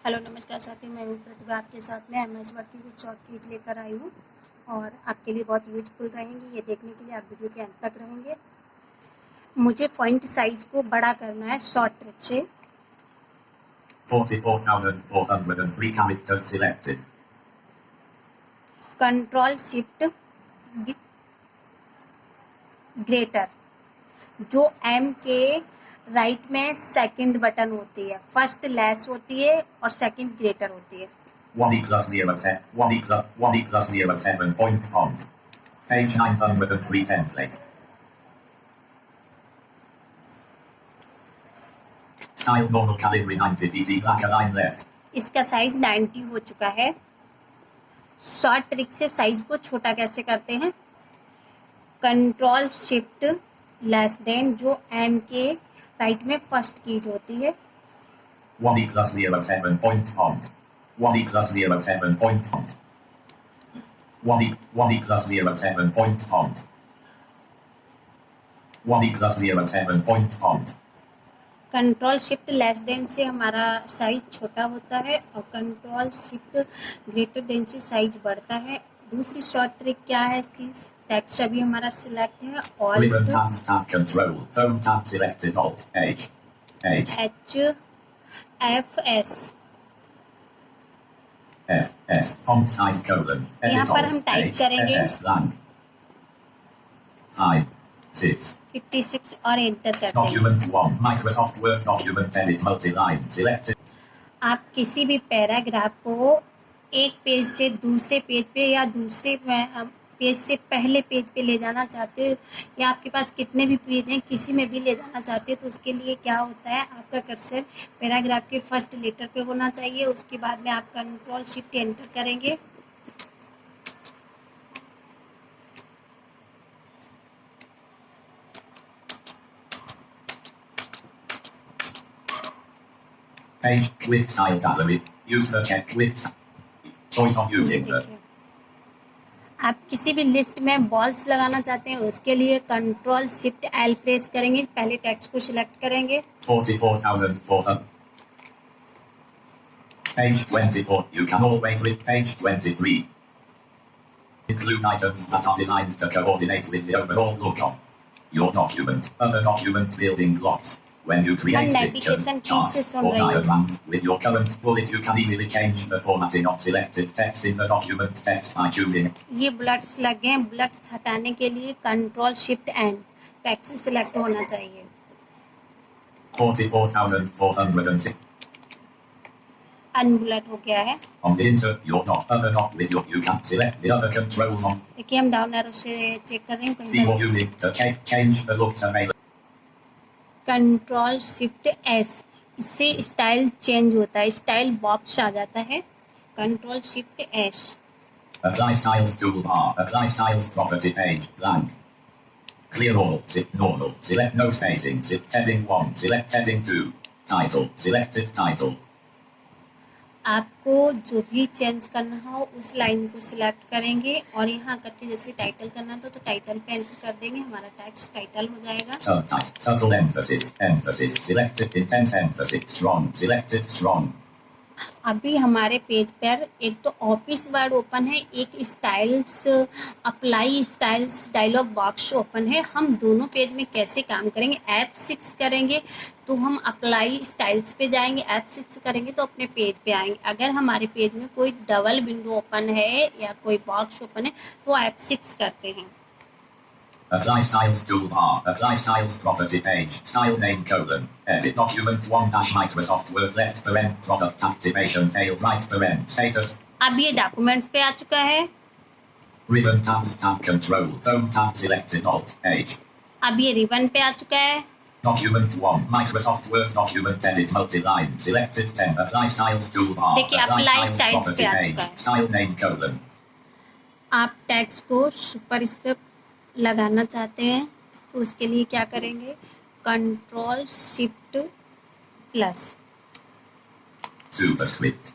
Hello नमस्कार साथियों, मैं हूँ प्रतिभा आपके साथ में एमएस वर्ड की कुछ शॉर्ट कीज लेकर आई हूँ और आपके लिए बहुत यूजफुल रहेंगी। ये देखने के लिए आप वीडियो के अंत तक रहेंगे। मुझे फॉन्ट साइज को बड़ा करना है शॉर्ट ट्रिक से। 44,403 characters selected. Control shift greater, जो एम के राइट में सेकंड बटन होती है, फर्स्ट लेस होती है और सेकंड ग्रेटर होती है। 1E+07 point font. Page 903 template. Style normal calibri 90 pt black align left. इसका साइज 90 हो चुका है। शॉर्ट ट्रिक से साइज को छोटा कैसे करते हैं? कंट्रोल शिफ्ट लेस देन, जो एम के राइट में फर्स्ट कीज होती है। 1E+07 point font. 1E+07 point font. 1E+07 point font. 1E+07 point font. Control shift less than से हमारा साइज छोटा होता है और कंट्रोल शिफ्ट ग्रेटर देन से साइज बढ़ता है। दूसरी शॉर्ट ट्रिक क्या है इसकी? टेक्स्ट अभी हमारा सिलेक्ट है, Ribbon tab control. Home tab selected Alt H. HFS। FS font size colon. यहाँ Edit पर हम Alt टाइप H. करेंगे FS blank. 5 6 56 और एंटर करते हैं। Document 1 Microsoft Word document edit multi-line selected. आप किसी भी पैराग्राफ को एक पेज से दूसरे पेज पे या दूसरे पेज से पहले पेज पे ले जाना चाहते हो, या आपके पास कितने भी पेज हैं किसी में भी ले जाना चाहते हो, तो उसके लिए क्या होता है, आपका कर्सर पैराग्राफ के फर्स्ट लेटर पे होना चाहिए। उसके बाद में आप कंट्रोल शिफ्ट एंटर करेंगे। Page with style gallery. Use the check with choice of using the. आप किसी भी लिस्ट में बॉल्स लगाना चाहते हैं, उसके लिए कंट्रोल शिफ्ट एल प्रेस करेंगे। पहले टेक्स्ट को सिलेक्ट करेंगे। 44,400. Page 24. You can always list page 23. Include items that are designed to coordinate with the overall look of your document. Other document building blocks. When you create pictures, charts, or diagrams with your current bullet, you can easily change the formatting of selected text in the document text by choosing. ये bullets लगे हैं, bullets हटाने के लिए control shift and text select होना चाहिए। 44,406. अनबुलेट हो गया है। On the insert your dot, other dot with your, you can select the other controls on. देखिए हम डाउन एरो से चेक कर रहे हैं। See what using to change the looks available. Control shift S, इससे स्टाइल चेंज होता है, style box आ जाता है। Control shift S. Apply styles toolbar. Apply styles property page blank. Clear all. Normal. Select no spacing. Heading 1. Select heading 2. Title. Selected title. आपको जो भी change करना हो उस लाइन को सिलेक्ट करेंगे और यहाँ करके जैसे टाइटल करना था तो टाइटल पे एंटर कर देंगे, हमारा टेक्स्ट टाइटल हो जाएगा। Subtle emphasis. Emphasis. Selected intense emphasis. Strong. Selected strong. अभी हमारे पेज पर एक तो ऑफिस वर्ड ओपन है, एक styles apply styles dialog box open है। हम दोनों पेज में कैसे काम करेंगे? F6 करेंगे तो हम अप्लाई स्टाइल्स पे जाएंगे, F6 करेंगे तो अपने पेज पे आएंगे। अगर हमारे पेज में कोई डबल विंडो ओपन है या कोई बॉक्स ओपन है तो F6 करते हैं। Apply styles toolbar. Apply styles property page. Style name colon. Edit document 1 Microsoft Word left paren. Product activation failed right paren. Status. अब ये डॉक्यूमेंट्स पे आ चुका है। Ribbon tabs tab control. Home tab selected Alt H. अब ये ribbon पे आ चुका है। Document 1 Microsoft Word document edit multi-line selected 10. Apply styles toolbar. देखिए अप्लाई स्टाइल्स पे आ चुका है। Style name colon. आप टेक्स्ट को सुपरस्क्रिप्ट लगाना चाहते हैं तो उसके लिए क्या करेंगे? Control shift plus. Superscript.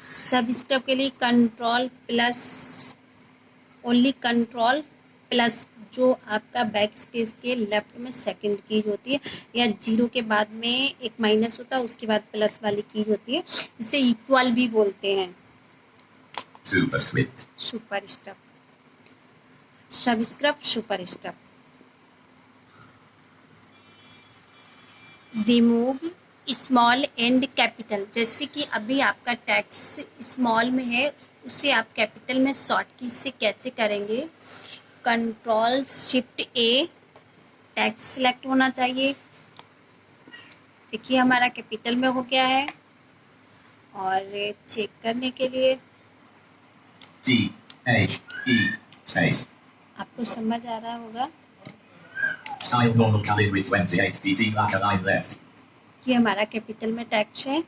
Subscript के लिए control plus, only control plus जो आपका बैक स्पेस के लेफ्ट में सेकंड कीज होती है, या जीरो के बाद में एक माइनस होता है, उसके बाद प्लस वाली कीज होती है, जिसे इक्वल भी बोलते हैं। Superscript. Superscript, subscript, superscript. Remove small and capital, जैसे कि अभी आपका टेक्स्ट स्मॉल में है, उसे आप कैपिटल में शॉर्ट की से कैसे करेंगे? कंट्रोल शिफ्ट ए, टेक्स्ट सिलेक्ट होना चाहिए। देखिए हमारा कैपिटल में हो गया है। और चेक करने के लिए T H E space. आपको समझ आ रहा होगा। Style normal calibri 28 pt black line left. ये हमारा कैपिटल में टेक्स्ट है।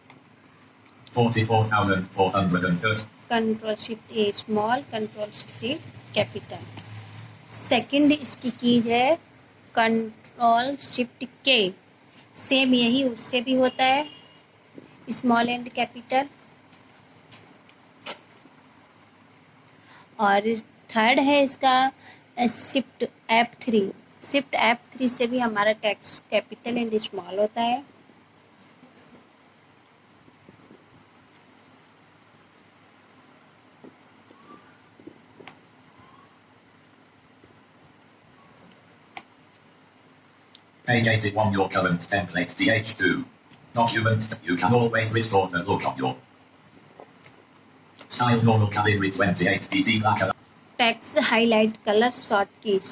44,430. कंट्रोल शिफ्ट ए स्मॉल, कंट्रोल शिफ्ट ए कैपिटल। सेकंड इसकी कीज है कंट्रोल शिफ्ट के, सेम यही उससे भी होता है, स्मॉल एंड कैपिटल। और थर्ड है इसका शिफ्ट F3, शिफ्ट F3 से भी हमारा टेक्स्ट कैपिटल एंड स्मॉल होता है। Page 81 your current template TH2. Document, you can always restore the look of your style normal calibri 28 pt black line. Text highlight colour short keys,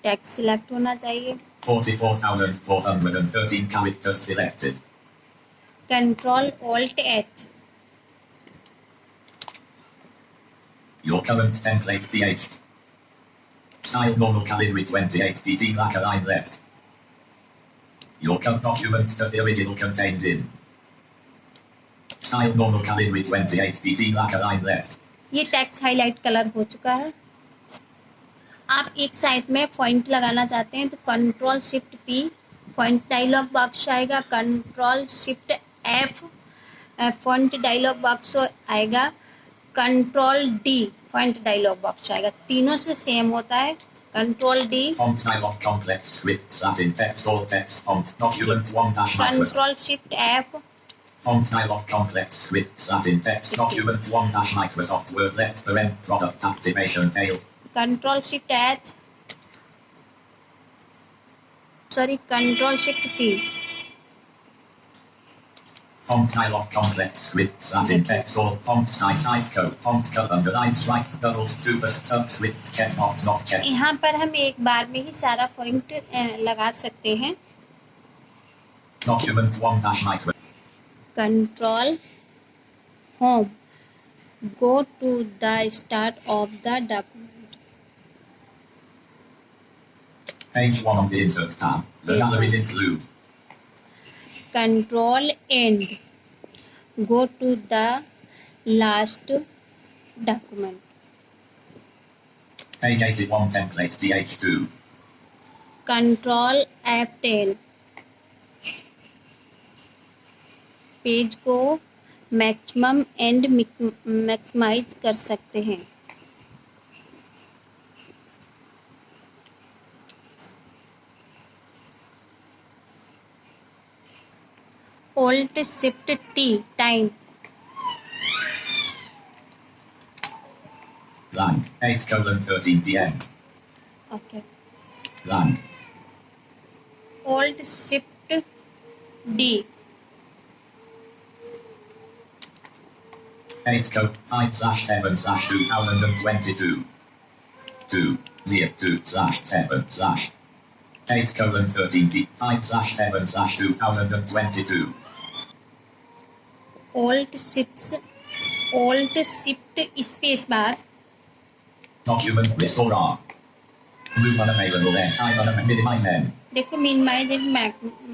text select होना चाहिए। 44,413 characters selected. Control alt H, Your current template TH. Style normal calibri 28 pt black line left. Your current document to the original contained in. Style normal calibri 28 pt black line left. ये text highlight colour हो चुका है। आप एक side में point लगाना चाहते हैं तो control shift P, point dialog box आएगा। Control shift F, font dialog box आएगा। Control D, font dialog box आएगा। तीनों से सेम होता है। Control D, Font dialog complex with satin text all text font document 1 dash Microsoft. Control shift F, Font dialog complex with satin text document 1 dash Microsoft Word left parent product activation fail. Control shift H, sorry control shift P. Font dialog complex with satin text all font size code font color underline strike doubles super subscript checkbox not checked. यहाँ पर हम एक बार में ही सारा point लगा सकते हैं। Document 1 dash Microsoft. Control home, go to the start of the document. Page 1 on the insert tab. The galleries include control end, go to the last document. page 81 template TH2. Control F10, page को maximum and maximise कर सकते हैं। Alt shift T, time. Blank 8:13 p.m. Okay. Blank alt shift D, 8:5/7/2022. 2/7/8:13 p. 5/7/2022. Alt shift space bar. Document restore R. Move unavailable X. Size minimize N. देखो minimise and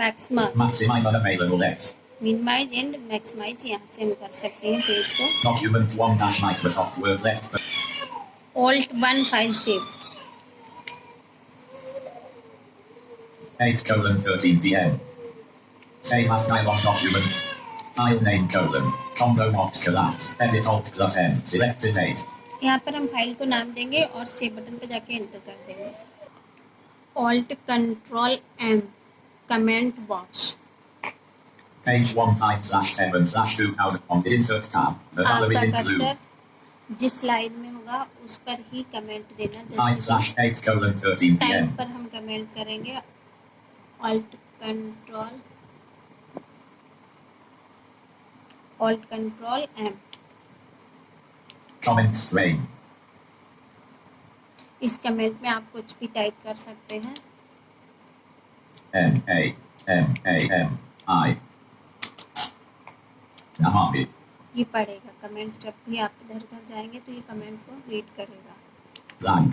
maxima, Maximize unavailable X. Minimise and maximise यहाँ से हम कर सकते हैं page को। Document 1 dash Microsoft Word left. Alt 1 file save. 8:13 p.m. Save as dialog documents. File name : combo box collapse. Edit Alt plus N. Selected date. यहाँ पर हम फाइल को नाम देंगे और सेव बटन पर जाके एंटर कर देंगे। Alt control M, comment box. Page 15/7/2000 on the insert tab. The color is आपका include. कर्सर जिस लाइन में होगा उस पर ही कमेंट देना। जैसे 9/8:13 टाइप p.m. पर हम कमेंट करेंगे alt control M. Comment string. इस कमेंट में आप कुछ भी टाइप कर सकते हैं। NAMAMI. Namami. ये पढ़ेगा कमेंट। जब भी आप इधर उधर जाएंगे तो ये कमेंट को रीड करेगा। Blank.